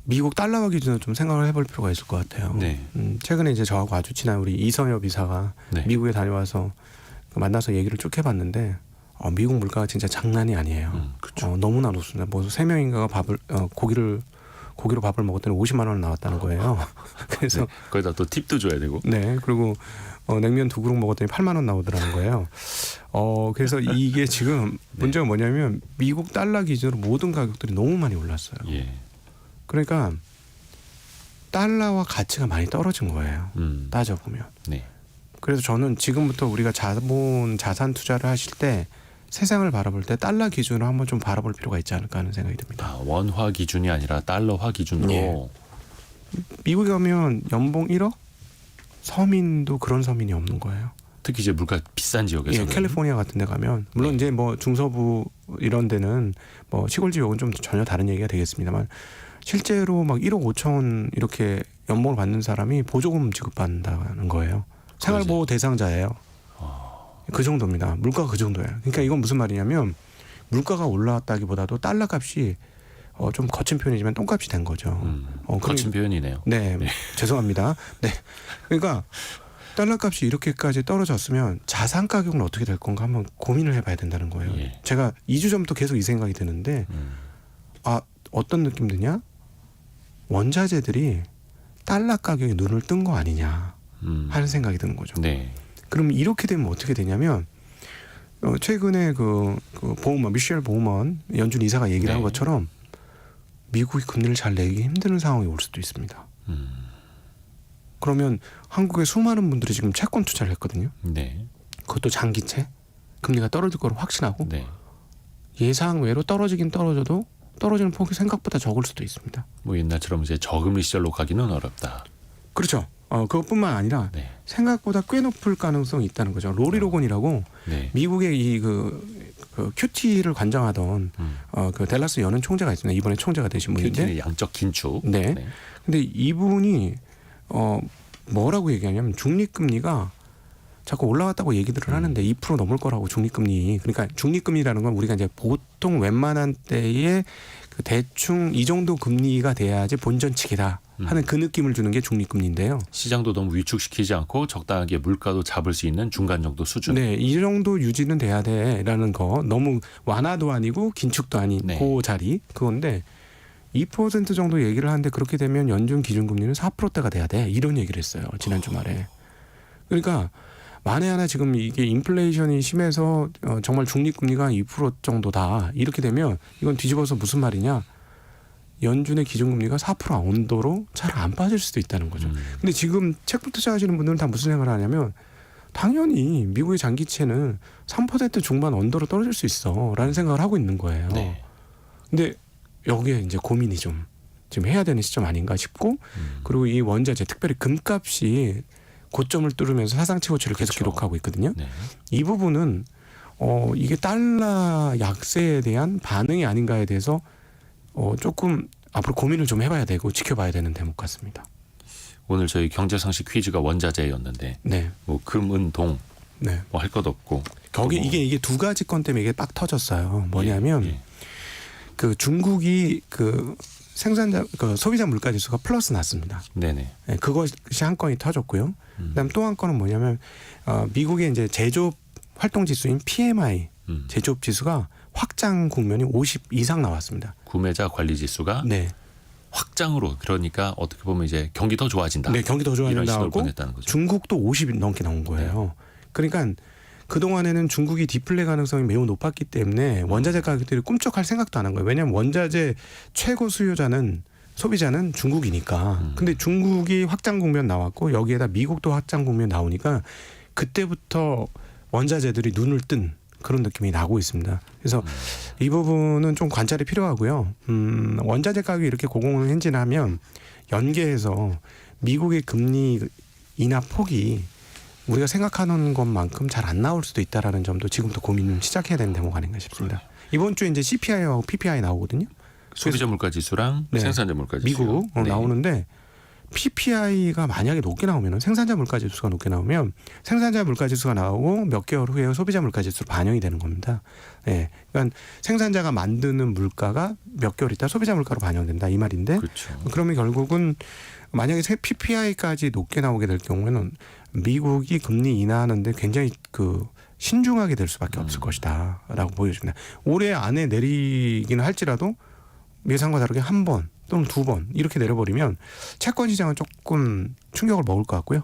미국 달러화 기준으로 좀 생각을 해볼 필요가 있을 것 같아요. 네. 최근에 이제 저하고 아주 친한 우리 이선엽 이사가 네. 미국에 다녀와서 만나서 얘기를 쭉 해봤는데 미국 물가가 진짜 장난이 아니에요. 그렇죠. 너무나 높습니다. 뭐 3명인가가 고기로 밥을 먹었더니 50만 원 나왔다는 거예요. 그래서 네. 거기다 또 팁도 줘야 되고. 네. 그리고 냉면 2그릇 먹었더니 8만 원 나오더라는 거예요. 그래서 이게 지금 문제가 뭐냐면 미국 달러 기준으로 모든 가격들이 너무 많이 올랐어요. 예. 그러니까 달러와 가치가 많이 떨어진 거예요. 따져보면. 네. 그래서 저는 지금부터 우리가 자산 투자를 하실 때 세상을 바라볼 때 달러 기준으로 한번 좀 바라볼 필요가 있지 않을까 하는 생각이 듭니다. 원화 기준이 아니라 달러화 기준으로. 예. 미국에 가면 연봉 1억? 서민도 그런 서민이 없는 거예요. 특히 이제 물가 비싼 지역에서. 예, 캘리포니아 같은 데 가면 물론 이제 뭐 중서부 이런 데는 뭐 시골 지역은 좀 전혀 다른 얘기가 되겠습니다만 실제로 막 1억 5천 이렇게 연봉을 받는 사람이 보조금 지급받는다는 거예요. 생활보호 대상자예요. 그 정도입니다. 물가가 그 정도예요. 그러니까 이건 무슨 말이냐면 물가가 올라왔다기보다도 달러 값이 좀 거친 표현이지만 똥값이 된 거죠. 거친 표현이네요. 네, 죄송합니다. 네, 그러니까 달러 값이 이렇게까지 떨어졌으면 자산 가격은 어떻게 될 건가 한번 고민을 해봐야 된다는 거예요. 예. 제가 2주 전부터 계속 이 생각이 드는데 어떤 느낌 드냐? 원자재들이 달러 가격에 눈을 뜬 거 아니냐 하는 생각이 드는 거죠. 네. 그럼 이렇게 되면 어떻게 되냐면 최근에 그 보우먼 미셸 보우먼 연준 이사가 얘기를 한 것처럼 미국이 금리를 잘 내기 힘든 상황이 올 수도 있습니다. 그러면 한국의 수많은 분들이 지금 채권 투자를 했거든요. 네. 그것도 장기채. 금리가 떨어질 거로 확신하고 네. 예상 외로 떨어지긴 떨어져도 떨어지는 폭이 생각보다 적을 수도 있습니다. 뭐 옛날처럼 이제 저금리 시절로 가기는 어렵다. 그렇죠. 그것뿐만 아니라 네. 생각보다 꽤 높을 가능성이 있다는 거죠. 로리 로건이라고 네. 미국의 그 QT를 관장하던 그 댈러스 연은 총재가 있습니다. 이번에 총재가 되신 분인데. QT는 양적 긴축. 네. 근데 이분이 뭐라고 얘기하냐면 중립금리가 자꾸 올라왔다고 얘기들을 하는데 2% 넘을 거라고 중립금리. 그러니까 중립금리라는 건 우리가 이제 보통 웬만한 때에 그 대충 이 정도 금리가 돼야지 본전치기다 하는 그 느낌을 주는 게 중립금리인데요. 시장도 너무 위축시키지 않고 적당하게 물가도 잡을 수 있는 중간 정도 수준. 네, 이 정도 유지는 돼야 돼라는 거. 너무 완화도 아니고 긴축도 아닌 네. 그 자리 그건데 2% 정도 얘기를 하는데 그렇게 되면 연준 기준금리는 4%대가 돼야 돼 이런 얘기를 했어요 지난 주말에. 그러니까 만에 하나 지금 이게 인플레이션이 심해서 정말 중립금리가 2% 정도다 이렇게 되면 이건 뒤집어서 무슨 말이냐? 연준의 기준금리가 4% 언더로 잘 안 빠질 수도 있다는 거죠. 근데 지금 채권 투자하시는 분들은 다 무슨 생각을 하냐면 당연히 미국의 장기채는 3% 중반 언더로 떨어질 수 있어라는 생각을 하고 있는 거예요. 네. 근데 여기에 이제 고민이 좀 지금 해야 되는 시점 아닌가 싶고 그리고 이 원자재 특별히 금값이 고점을 뚫으면서 사상 최고치를 계속 그렇죠. 기록하고 있거든요. 네. 이 부분은 이게 달러 약세에 대한 반응이 아닌가에 대해서 조금 앞으로 고민을 좀 해봐야 되고 지켜봐야 되는 대목 같습니다. 오늘 저희 경제상식 퀴즈가 원자재였는데 네, 뭐 금, 은, 동 네. 뭐 할 것 없고 거기 뭐 이게 두 가지 건 때문에 이게 딱 터졌어요. 뭐냐면 예, 예. 그 중국이 그 생산자 그 소비자 물가 지수가 플러스 났습니다. 네네. 네, 그것이 한 건이 터졌고요. 그다음 또 한 건은 뭐냐면 미국의 이제 제조업 활동 지수인 PMI 제조업 지수가 확장 국면이 50 이상 나왔습니다. 구매자 관리 지수가 네, 확장으로 그러니까 어떻게 보면 이제 경기 더 좋아진다. 네 경기 더 이런 신호를 좋아진다고 보냈다는 거죠. 중국도 50 넘게 나온 거예요. 그러니까 그 동안에는 중국이 디플레 가능성이 매우 높았기 때문에 원자재 가격들이 꿈쩍할 생각도 안 한 거예요. 왜냐하면 원자재 최고 수요자는 소비자는 중국이니까. 근데 중국이 확장 국면 나왔고 여기에다 미국도 확장 국면 나오니까 그때부터 원자재들이 눈을 뜬 그런 느낌이 나고 있습니다. 그래서 이 부분은 좀 관찰이 필요하고요. 원자재 가격이 이렇게 고공행진하면 연계해서 미국의 금리 인하 폭이 우리가 생각하는 것만큼 잘 안 나올 수도 있다라는 점도 지금부터 고민을 시작해야 되는 대목 아닌가 싶습니다. 이번 주에 이제 CPI하고 PPI 나오거든요. 소비자 물가 지수랑 네. 생산자 물가 지수. 미국 네. 나오는데 PPI가 만약에 높게 나오면 생산자 물가 지수가 높게 나오면 생산자 물가 지수가 나오고 몇 개월 후에 소비자 물가 지수로 반영이 되는 겁니다. 네. 그러니까 생산자가 만드는 물가가 몇 개월 있다 소비자 물가로 반영된다 이 말인데 그렇죠. 그러면 결국은 만약에 PPI까지 높게 나오게 될 경우에는 미국이 금리 인하하는데 굉장히 그 신중하게 될 수밖에 없을 것이다라고 보여집니다. 올해 안에 내리기는 할지라도 예상과 다르게 한 번 또는 두 번 이렇게 내려버리면 채권 시장은 조금 충격을 먹을 것 같고요.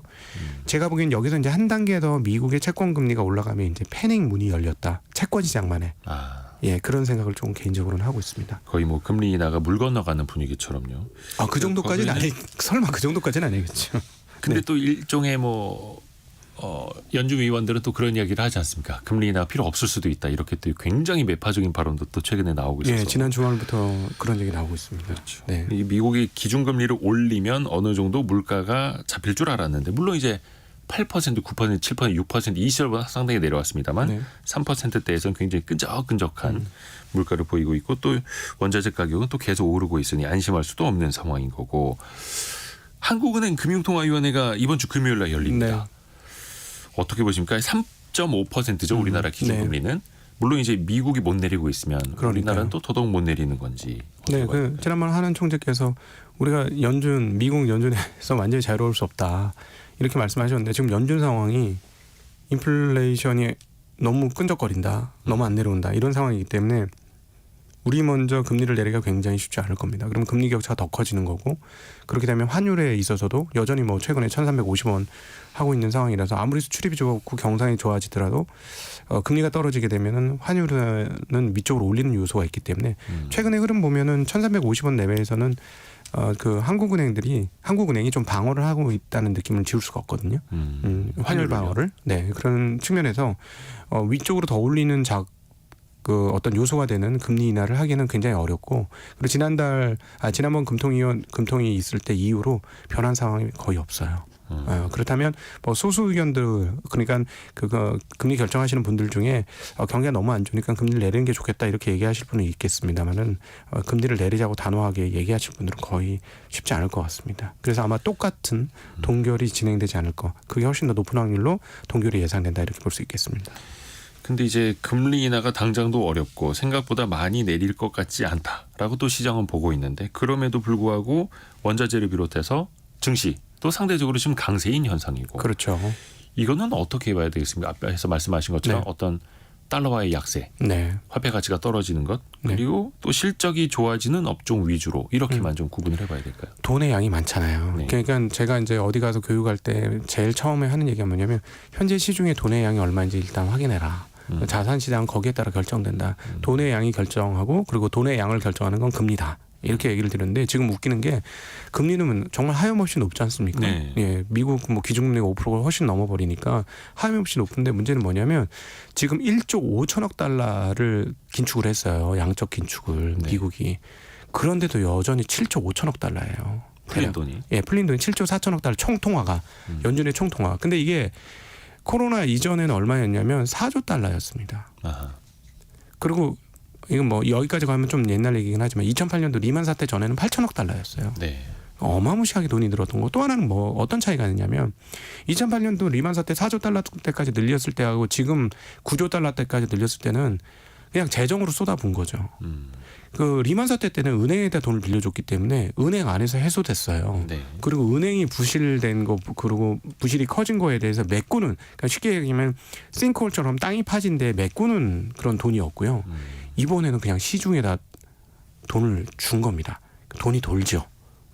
제가 보기엔 여기서 이제 한 단계 더 미국의 채권 금리가 올라가면 이제 패닉 문이 열렸다. 채권 시장만에. 예, 그런 생각을 좀 개인적으로는 하고 있습니다. 거의 뭐 금리 인하가 물 건너가는 분위기처럼요. 그 정도까지는 아니 설마 그 정도까지는 아니겠죠. 근데 네. 또 일종의 뭐 연준 위원들은 또 그런 이야기를 하지 않습니까? 금리 인하가 필요 없을 수도 있다. 이렇게 또 굉장히 매파적인 발언도 또 최근에 나오고 있어서. 예, 지난 주말부터 그런 얘기 나오고 있습니다. 그렇죠. 네. 이 미국이 기준금리를 올리면 어느 정도 물가가 잡힐 줄 알았는데 물론 이제 8%, 9%, 7%, 6%이 시절보다 상당히 내려왔습니다만 네. 3%대에서는 굉장히 끈적끈적한 물가를 보이고 있고 또 원자재 가격은 또 계속 오르고 있으니 안심할 수도 없는 상황인 거고 한국은행 금융통화위원회가 이번 주 금요일 날 열립니다. 네. 어떻게 보십니까? 3.5%죠 우리나라 기준금리는. 물론 이제 미국이 못 내리고 있으면 그러니까요. 우리나라는 또 더더욱 못 내리는 건지. 네, 그 지난번 하는 총재께서 우리가 미국 연준에서 완전히 자유로울 수 없다 이렇게 말씀하셨는데 지금 연준 상황이 인플레이션이 너무 끈적거린다, 너무 안 내려온다 이런 상황이기 때문에 우리 먼저 금리를 내리기가 굉장히 쉽지 않을 겁니다. 그러면 금리 격차가 더 커지는 거고 그렇게 되면 환율에 있어서도 여전히 뭐 최근에 1,350원 하고 있는 상황이라서 아무리 수출입이 좋고 경상이 좋아지더라도 금리가 떨어지게 되면은 환율은 위쪽으로 올리는 요소가 있기 때문에 최근의 흐름 보면은 1,350원 내외에서는 그 한국은행이 좀 방어를 하고 있다는 느낌을 지울 수가 없거든요. 환율 방어를. 네, 그런 측면에서 위쪽으로 더 올리는 그 어떤 요소가 되는 금리 인하를 하기는 굉장히 어렵고, 그리고 지난번 금통이 있을 때 이후로 변한 상황이 거의 없어요. 그렇다면 뭐 소수 의견들, 그러니까 그 금리 결정하시는 분들 중에 경기가 너무 안 좋으니까 금리를 내리는 게 좋겠다 이렇게 얘기하실 분은 있겠습니다만은 금리를 내리자고 단호하게 얘기하실 분들은 거의 쉽지 않을 것 같습니다. 그래서 아마 똑같은 동결이 진행되지 않을 거, 그게 훨씬 더 높은 확률로 동결이 예상된다 이렇게 볼 수 있겠습니다. 근데 이제 금리 인하가 당장도 어렵고 생각보다 많이 내릴 것 같지 않다라고 또 시장은 보고 있는데, 그럼에도 불구하고 원자재를 비롯해서 증시 또 상대적으로 지금 강세인 현상이고, 그렇죠. 이거는 어떻게 봐야 되겠습니까? 앞에서 말씀하신 것처럼 네. 어떤 달러와의 약세, 네. 화폐 가치가 떨어지는 것, 네. 그리고 또 실적이 좋아지는 업종 위주로 이렇게만 좀 구분을 해봐야 될까요? 돈의 양이 많잖아요. 네. 그러니까 제가 이제 어디 가서 교육할 때 제일 처음에 하는 얘기가 뭐냐면, 현재 시중에 돈의 양이 얼마인지 일단 확인해라. 자산 시장은 거기에 따라 결정된다. 돈의 양이 결정하고, 그리고 돈의 양을 결정하는 건 금리다. 이렇게 얘기를 드렸는데, 지금 웃기는 게 금리는 정말 하염없이 높지 않습니까? 네. 예, 미국 뭐 기준금리가 5%가 훨씬 넘어버리니까 하염없이 높은데, 문제는 뭐냐면 지금 1조 5천억 달러를 긴축을 했어요. 양적 긴축을. 네. 미국이. 그런데도 여전히 7조 5천억 달러예요. 풀린 돈이. 예, 풀린 돈이 7조 4천억 달러 총통화가 연준의 총통화. 근데 이게 코로나 이전에는 얼마였냐면 4조 달러였습니다. 아하. 그리고 이건 뭐 여기까지 가면 좀 옛날 얘기긴 하지만 2008년도 리만 사태 전에는 8천억 달러였어요. 네. 어마무시하게 돈이 늘었던 거. 또 하나는 뭐 어떤 차이가 있냐면 2008년도 리만 사태 4조 달러 때까지 늘렸을 때하고 지금 9조 달러 때까지 늘렸을 때는 그냥 재정으로 쏟아부은 거죠. 그 리만 사태 때는 은행에다 돈을 빌려줬기 때문에 은행 안에서 해소됐어요. 네. 그리고 은행이 부실된 거, 그리고 부실이 커진 거에 대해서 메꾸는, 그러니까 쉽게 얘기하면 싱크홀처럼 땅이 파진 데 메꾸는 그런 돈이었고요. 이번에는 그냥 시중에다 돈을 준 겁니다. 돈이 돌죠.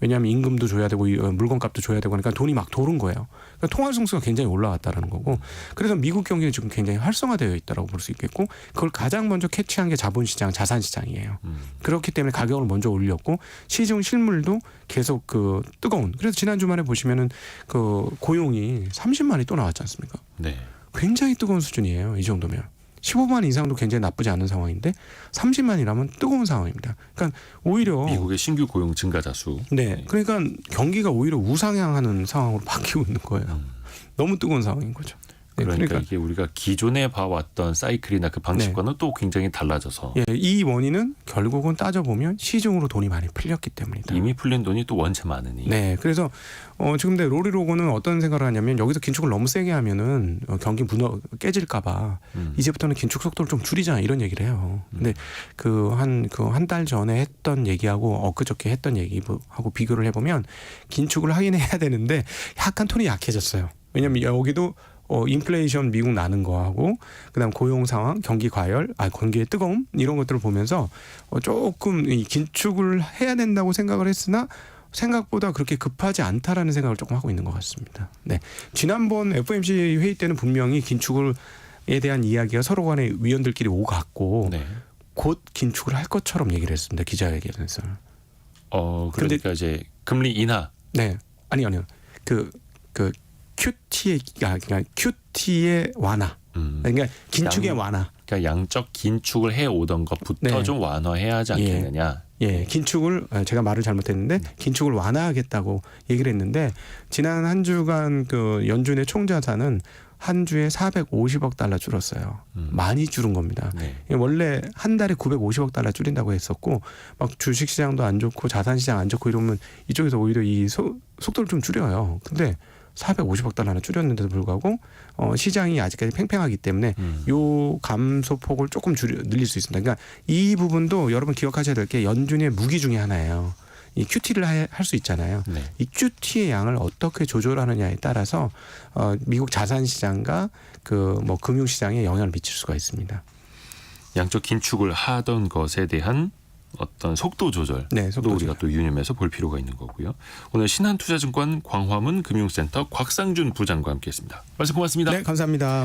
왜냐하면 임금도 줘야 되고 물건값도 줘야 되고 하니까 돈이 막 도는 거예요. 그러니까 통화 성수가 굉장히 올라왔다라는 거고, 그래서 미국 경기는 지금 굉장히 활성화되어 있다라고 볼 수 있겠고, 그걸 가장 먼저 캐치한 게 자본시장, 자산시장이에요. 그렇기 때문에 가격을 먼저 올렸고, 시중 실물도 계속 그 뜨거운. 그래서 지난 주말에 보시면은 그 고용이 30만이 또 나왔지 않습니까? 네. 굉장히 뜨거운 수준이에요. 이 정도면. 15만 이상도 굉장히 나쁘지 않은 상황인데 30만이라면 뜨거운 상황입니다. 그러니까 오히려 미국의 신규 고용 증가자 수. 네, 그러니까 경기가 오히려 우상향하는 상황으로 바뀌고 있는 거예요. 너무 뜨거운 상황인 거죠. 네, 그러니까 이게 우리가 기존에 봐왔던 사이클이나 그 방식과는 또 굉장히 달라져서 예, 이 원인은 결국은 따져보면 시중으로 돈이 많이 풀렸기 때문이다. 이미 풀린 돈이 또 원체 많으니. 네, 그래서 지금 내 로리 로고는 어떤 생각을 하냐면, 여기서 긴축을 너무 세게 하면은 경기 깨질까봐 이제부터는 긴축 속도를 좀 줄이자 이런 얘기를 해요. 근데 한 달 전에 했던 얘기하고 엊그저께 했던 얘기하고 비교를 해보면 긴축을 하긴 해야 되는데 약간 톤이 약해졌어요. 왜냐하면 여기도 인플레이션 미국 나는 거하고, 그다음 고용 상황, 경기 과열, 경기의 뜨거움 이런 것들을 보면서 조금 이 긴축을 해야 된다고 생각을 했으나 생각보다 그렇게 급하지 않다라는 생각을 조금 하고 있는 것 같습니다. 네, 지난번 FOMC 회의 때는 분명히 긴축에 대한 이야기가 서로 간에 위원들끼리 오갔고, 네. 곧 긴축을 할 것처럼 얘기를 했습니다. 기자회견에서. 그러니까 이제 금리 인하. 네, 아니요. 그 QT의 완화. 그러니까 긴축의 완화. 그러니까 양적 긴축을 해 오던 것부터 네. 좀 완화해야 하지 않겠느냐. 예, 긴축을 제가 말을 잘못했는데 긴축을 완화하겠다고 얘기를 했는데, 지난 한 주간 그 연준의 총자산은 한 주에 450억 달러 줄었어요. 많이 줄은 겁니다. 네. 원래 한 달에 950억 달러 줄인다고 했었고, 막 주식시장도 안 좋고 자산시장 안 좋고 이러면 이쪽에서 오히려 이 속도를 좀 줄여요. 근데 450억 달러나 줄였는데도 불구하고 시장이 아직까지 팽팽하기 때문에 요 감소폭을 조금 늘릴 수 있습니다. 그러니까 이 부분도 여러분 기억하셔야 될 게 연준의 무기 중에 하나예요. 이 QT를 할 수 있잖아요. 네. 이 QT의 양을 어떻게 조절하느냐에 따라서 미국 자산시장과 그 뭐 금융시장에 영향을 미칠 수가 있습니다. 양적 긴축을 하던 것에 대한 어떤 속도 조절, 네, 속도 우리가 또 유념해서 볼 필요가 있는 거고요. 오늘 신한투자증권 광화문 금융센터 곽상준 부장과 함께했습니다. 말씀 고맙습니다. 네, 감사합니다.